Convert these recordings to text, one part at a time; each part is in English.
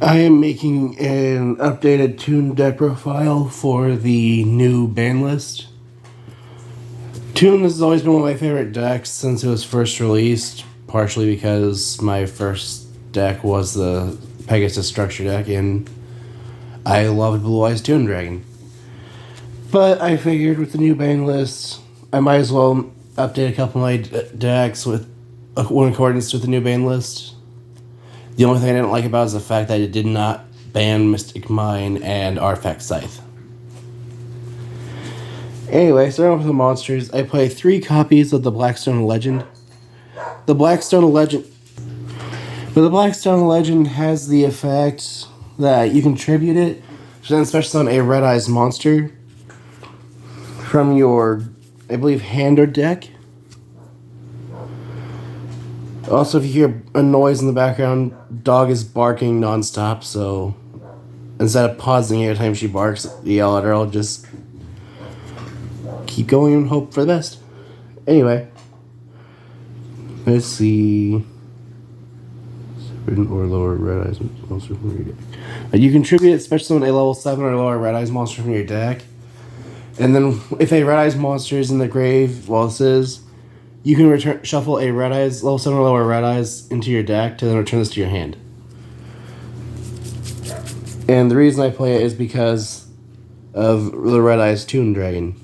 I am making an updated toon deck profile for the new banlist. Toon has always been one of my favorite decks since it was first released, partially because my first deck was the Pegasus structure deck, and I loved Blue Eyes Toon Dragon. But I figured with the new banlist, I might as well update a couple of my decks in accordance with the new banlist. The only thing I didn't like about it is the fact that it did not ban Mystic Mine and Artifact Scythe. Anyway, starting off with the monsters, I play 3 copies of the Blackstone Legend. The Blackstone Legend has the effect that you can tribute it to then special summon a Red Eyes monster from your, I believe, hand or deck. Also, if you hear a noise in the background, dog is barking nonstop, so instead of pausing every time she barks, yell at her, I'll just keep going and hope for the best. Anyway, let's see. 7 or lower Red Eyes monster from your deck. You contribute special summon a level 7 or lower Red Eyes monster from your deck. And then if a Red Eyes monster is in the grave while this is, you can shuffle a Red Eyes, level 7 or lower Red Eyes into your deck to then return this to your hand. And the reason I play it is because of the Red Eyes Toon Dragon.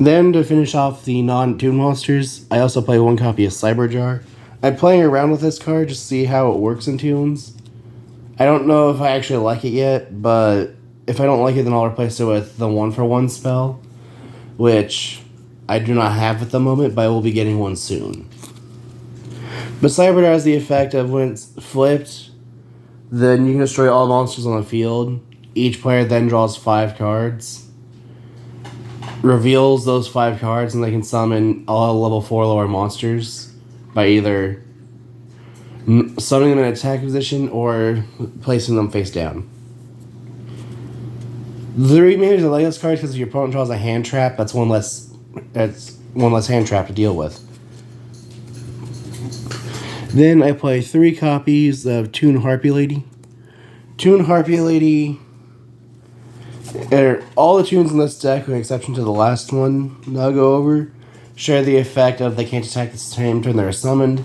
Then, to finish off the non-Toon monsters, I also play 1 copy of Cyberjar. I'm playing around with this card just to see how it works in Toons. I don't know if I actually like it yet, but if I don't like it, then I'll replace it with the 1-for-1 spell, which I do not have at the moment, but I will be getting one soon. But Cyberjar has the effect of when it's flipped, then you can destroy all monsters on the field. Each player then draws 5 cards, reveals those 5 cards, and they can summon all level 4 lower monsters by either summoning them in attack position or placing them face down. The main reason I like this card is because if your opponent draws a hand trap, that's one less hand trap to deal with. Then I play 3 copies of Toon Harpy Lady. Toon Harpy Lady, all the tunes in this deck, with exception to the last one that I'll go over, share the effect of they can't attack the same turn they're summoned.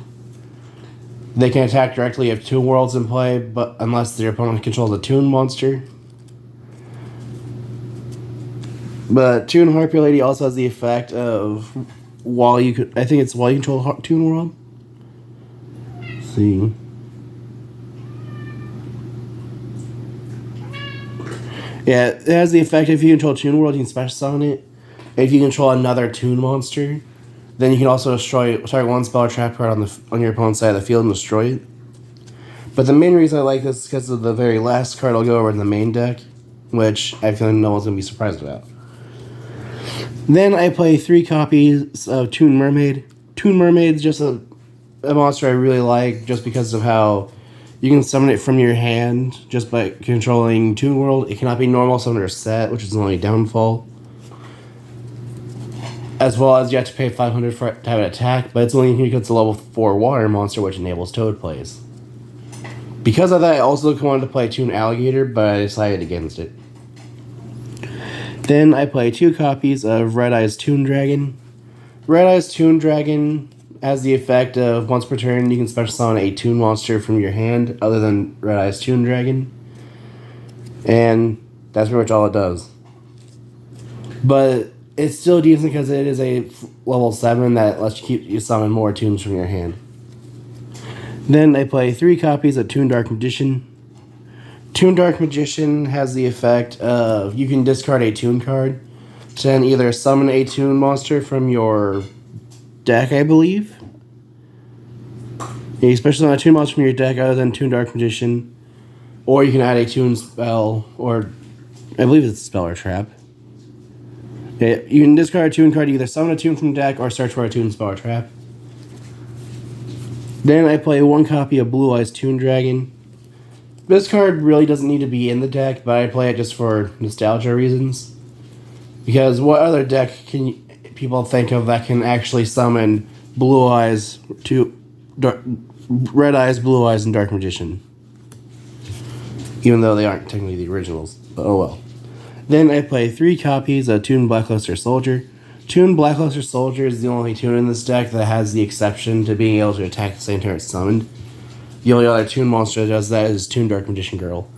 They can attack directly if Toon World's in play, but unless their opponent controls a Toon monster. But Toon Harpy Lady also has the effect of while you control Toon World. Let's see. Yeah, it has the effect if you control Toon World, you can special summon it. If you control another Toon monster, then you can also target 1 spell or trap card on your opponent's side of the field and destroy it. But the main reason I like this is because of the very last card I'll go over in the main deck, which I feel like no one's going to be surprised about. Then I play 3 copies of Toon Mermaid. Toon Mermaid is just a monster I really like just because of how you can summon it from your hand just by controlling Toon World. It cannot be normal summoned or set, which is the only downfall. As well as you have to pay 500 to have an attack, but it's only because it's a level 4 water monster, which enables Toad plays. Because of that, I also wanted to play Toon Alligator, but I decided against it. Then I play 2 copies of Red Eyes Toon Dragon. Red Eyes Toon Dragon has the effect of once per turn, you can special summon a Toon monster from your hand other than Red Eyes Toon Dragon. And that's pretty much all it does. But it's still decent because it is a level 7 that lets you summon more Toons from your hand. Then I play 3 copies of Toon Dark Magician. Toon Dark Magician has the effect of you can discard a Toon card to then either summon a Toon monster from your deck, I believe. You special summon a Toon monster from your deck other than Toon Dark Magician, or you can add a Toon spell, or I believe it's a spell or trap. Okay, you can discard a Toon card to either summon a Toon from deck or search for a Toon spell or trap. Then I play 1 copy of Blue Eyes Toon Dragon. This card really doesn't need to be in the deck, but I play it just for nostalgia reasons. Because what other deck can people think of that can actually summon Blue Eyes to Red Eyes, Blue Eyes, and Dark Magician. Even though they aren't technically the originals, but oh well. Then I play 3 copies of Toon Blackluster Soldier. Toon Blackluster Soldier is the only Toon in this deck that has the exception to being able to attack the same turn it's summoned. The only other Toon monster that does that is Toon Dark Magician Girl.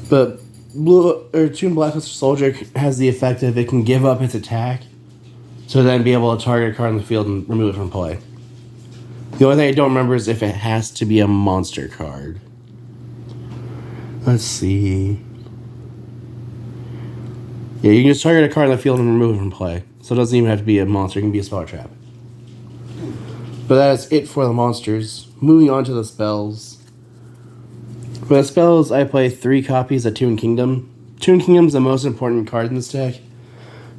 But Toon Blackluster Soldier has the effect of it can give up its attack to then be able to target a card in the field and remove it from play. The only thing I don't remember is if it has to be a monster card. Let's see. Yeah, you can just target a card in the field and remove it from play. So it doesn't even have to be a monster, it can be a spell trap. But that is it for the monsters. Moving on to the spells. For the spells, I play 3 copies of Toon Kingdom. Toon Kingdom is the most important card in this deck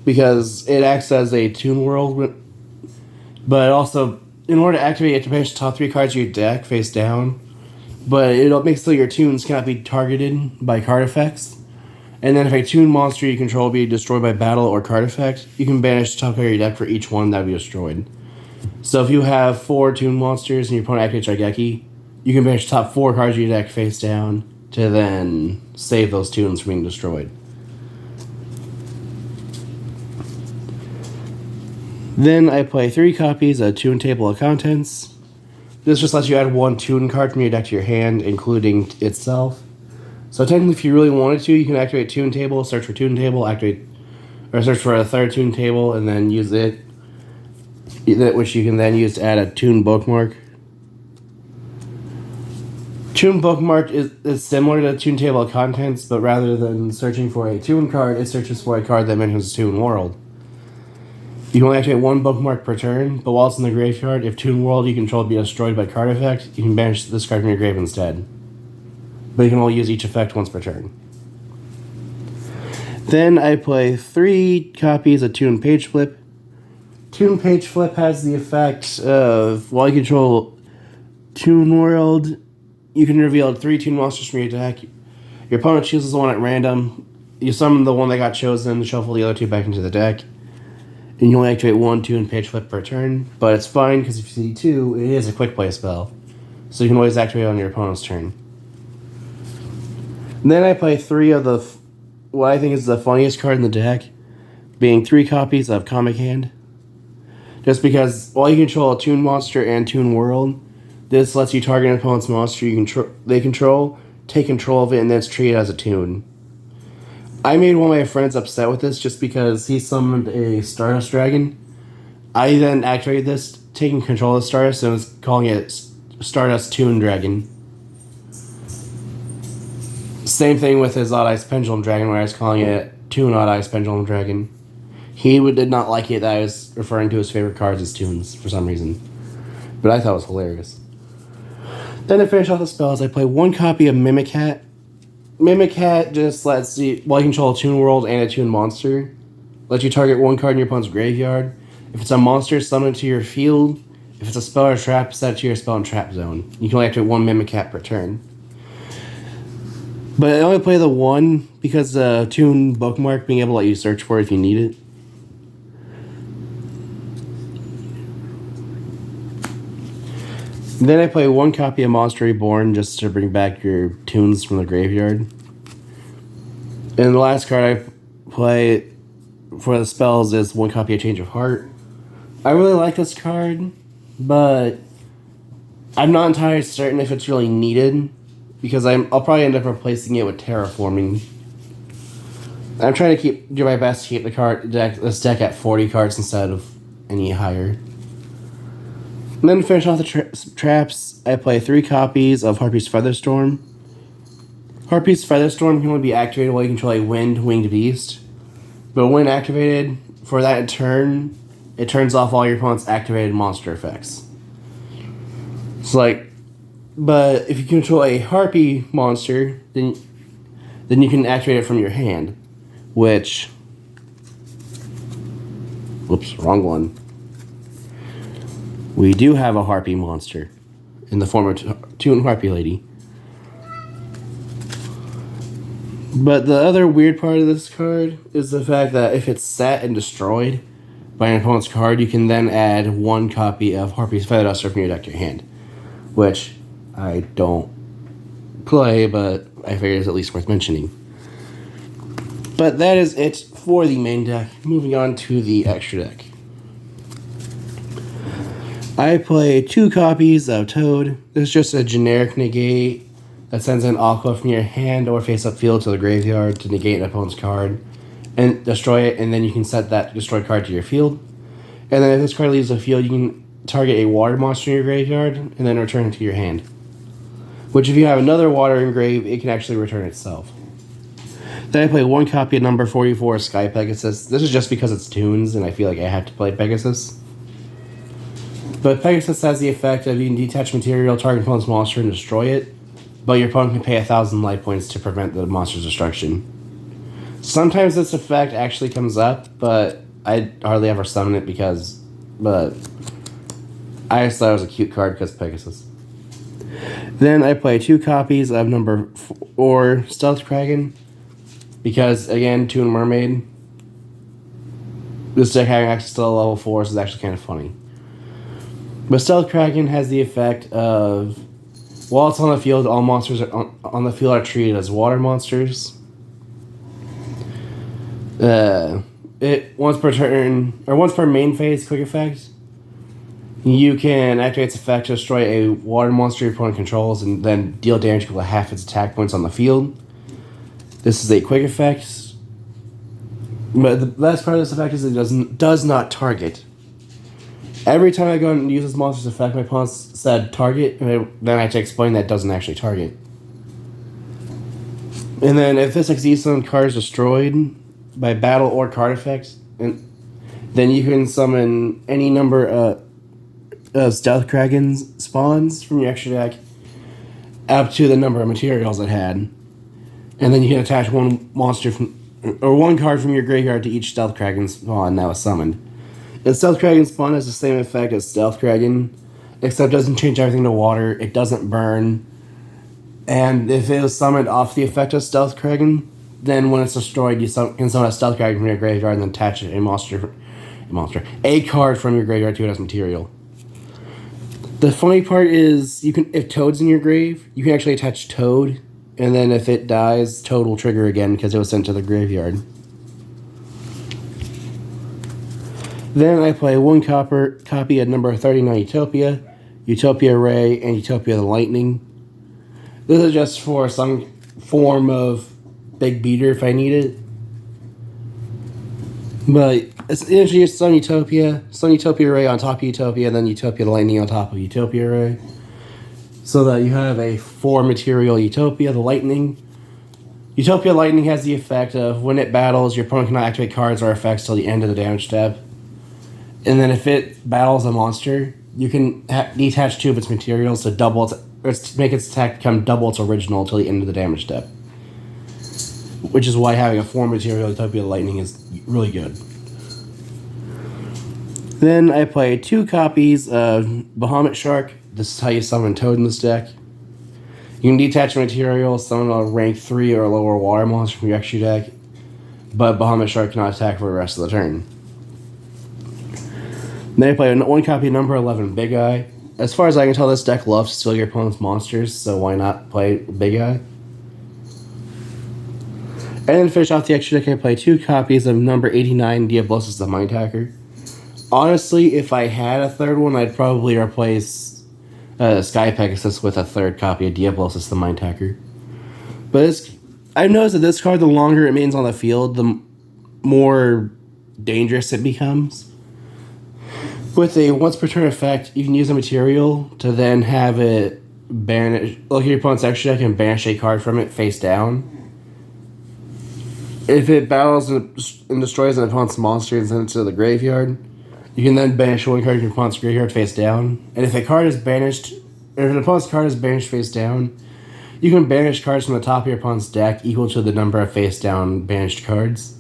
because it acts as a Toon World, but also, in order to activate, you have to banish the top 3 cards of your deck face down, but it makes so your Toons cannot be targeted by card effects. And then if a Toon monster you control be destroyed by battle or card effect, you can banish the top card of your deck for each one that would be destroyed. So if you have 4 Toon monsters and your opponent activates Raigeki, you can banish the top 4 cards of your deck face down to then save those Toons from being destroyed. Then I play 3 copies of Toon Table of Contents. This just lets you add 1 Toon card from your deck to your hand, including itself. So technically, if you really wanted to, you can activate Toon Table, search for Toon Table, search for a 3rd Toon Table, and then use it, which you can then use to add a Toon Bookmark. Toon Bookmark is similar to Toon Table of Contents, but rather than searching for a Toon card, it searches for a card that mentions Toon World. You can only activate 1 bookmark per turn, but while it's in the graveyard, if Toon World you control be destroyed by card effect, you can banish this card from your grave instead. But you can only use each effect once per turn. Then I play 3 copies of Toon Page Flip. Toon Page Flip has the effect of, while you control Toon World, you can reveal 3 Toon monsters from your deck. Your opponent chooses one at random. You summon the one that got chosen, shuffle the other 2 back into the deck. And you only activate 1 Toon Page Flip per turn. But it's fine, because if you see 2, it is a quick play spell. So you can always activate it on your opponent's turn. And then I play 3 of what I think is the funniest card in the deck, being 3 copies of Comic Hand. Just because while you control a Toon monster and Toon World, this lets you target an opponent's monster they control, take control of it, and then it's treated as a Toon. I made one of my friends upset with this just because he summoned a Stardust Dragon. I then activated this, taking control of Stardust, and was calling it Stardust Toon Dragon. Same thing with his Odd Ice Pendulum Dragon, where I was calling it Toon Odd Ice Pendulum Dragon. He did not like it that I was referring to his favorite cards as Toons for some reason. But I thought it was hilarious. Then to finish off the spells, I play 1 copy of Mimic Hat. Mimic Hat just lets you, while you control a Toon World and a Toon monster, lets you target 1 card in your opponent's graveyard. If it's a monster, summon it to your field. If it's a spell or trap, set it to your spell and trap zone. You can only activate 1 Mimic Hat per turn. But I only play the 1 because the Toon Bookmark being able to let you search for it if you need it. Then I play 1 copy of Monster Reborn just to bring back your Toons from the graveyard. And the last card I play for the spells is 1 copy of Change of Heart. I really like this card, but I'm not entirely certain if it's really needed, because I'll probably end up replacing it with Terraforming. I'm trying to do my best to keep this deck at 40 cards instead of any higher. And then to finish off the traps, I play 3 copies of Harpy's Featherstorm. Harpy's Featherstorm can only be activated while you control a winged beast. But when activated, for that turn, it turns off all your opponent's activated monster effects. But if you control a Harpy monster, then you can activate it from your hand. Whoops, wrong one. We do have a Harpy monster in the form of Toon Harpy Lady. But the other weird part of this card is the fact that if it's set and destroyed by an opponent's card, you can then add 1 copy of Harpy's Feather Duster from your deck to your hand. which I don't play, but I figured it's at least worth mentioning. But that is it for the main deck. Moving on to the extra deck. I play 2 copies of Toad. This is just a generic negate that sends an aqua from your hand or face-up field to the graveyard to negate an opponent's card and destroy it, and then you can set that destroyed card to your field. And then if this card leaves the field, you can target a water monster in your graveyard and then return it to your hand. Which, if you have another water engrave, it can actually return itself. Then I play 1 copy of number 44, Sky Pegasus. This is just because it's toons, and I feel like I have to play Pegasus. But Pegasus has the effect of you can detach material, target opponent's monster, and destroy it. But your opponent can pay 1,000 life points to prevent the monster's destruction. Sometimes this effect actually comes up, but I hardly ever summon it but I just thought it was a cute card because Pegasus. Then I play 2 copies of number 4, Stealth Kraken. Because, again, Toon Mermaid. This deck having access to level 4 is actually kind of funny. But Stealth Kraken has the effect of, while it's on the field, all monsters on the field are treated as water monsters. It once per turn, or once per main phase quick effect, you can activate its effect to destroy a water monster your opponent controls and then deal damage equal to half its attack points on the field. This is a quick effect, but the best part of this effect is it does not target. Every time I go and use this monster's effect, my opponent said target, and then I have to explain that it doesn't actually target. And then if this succeeds, some card is destroyed by battle or card effects, and then you can summon any number of Stealth Kraken spawns from your extra deck up to the number of materials it had. And then you can attach 1 monster or 1 card from your graveyard to each Stealth Kraken spawn that was summoned. And Stealth Kraken spawn has the same effect as Stealth Kraken, except it doesn't change everything to water, it doesn't burn, and if it was summoned off the effect of Stealth Kraken, then when it's destroyed, you can summon a Stealth Kraken from your graveyard and then attach a card from your graveyard to it as material. The funny part is, if Toad's in your grave, you can actually attach Toad, and then if it dies, Toad will trigger again because it was sent to the graveyard. Then I play 1 copy of number 39 Utopia, Utopia Ray, and Utopia the Lightning. This is just for some form of big beater if I need it. But it's essentially just Sun Utopia Ray on top of Utopia, and then Utopia the Lightning on top of Utopia Ray. So that you have a 4 material Utopia the Lightning. Utopia Lightning has the effect of when it battles, your opponent cannot activate cards or effects till the end of the damage step. And then if it battles a monster, you can detach 2 of its materials to make its attack become double its original till the end of the damage step. Which is why having a 4 material Utopia Lightning is really good. Then I play 2 copies of Bahamut Shark. This is how you summon Toad in this deck. You can detach material, summon a rank 3 or lower water monster from your extra deck, but Bahamut Shark cannot attack for the rest of the turn. Then I play 1 copy of number 11, Big Eye. As far as I can tell, this deck loves to steal your opponent's monsters, so why not play Big Eye? And then to finish off the extra deck, I play 2 copies of number 89, Diablosis the Mind Hacker. Honestly, if I had a third one, I'd probably replace Sky Pegasus with a 3rd copy of Diablosis the Mind Hacker. But I've noticed that this card, the longer it remains on the field, the more dangerous it becomes. With a once per turn effect, you can use a material to then have it look at your opponent's extra deck and banish a card from it face down. If it battles and destroys an opponent's monster and sends it to the graveyard, you can then banish 1 card from your opponent's graveyard face down. And if an opponent's card is banished face down, you can banish cards from the top of your opponent's deck equal to the number of face down banished cards.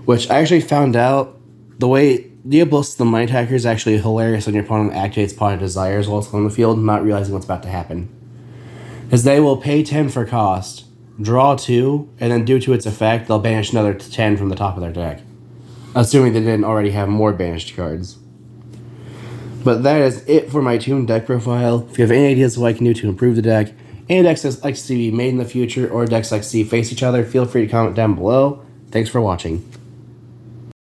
Which I actually found out, the way Diablosis the Mind Hacker is actually hilarious when your opponent activates Pot of Desires while it's on the field, not realizing what's about to happen. Because they will pay 10 for cost, draw 2, and then due to its effect, they'll banish another 10 from the top of their deck. Assuming they didn't already have more banished cards. But that is it for my Toon deck profile. If you have any ideas of what I can do to improve the deck, any decks I'd like to see made in the future, or decks like to see face each other, feel free to comment down below. Thanks for watching.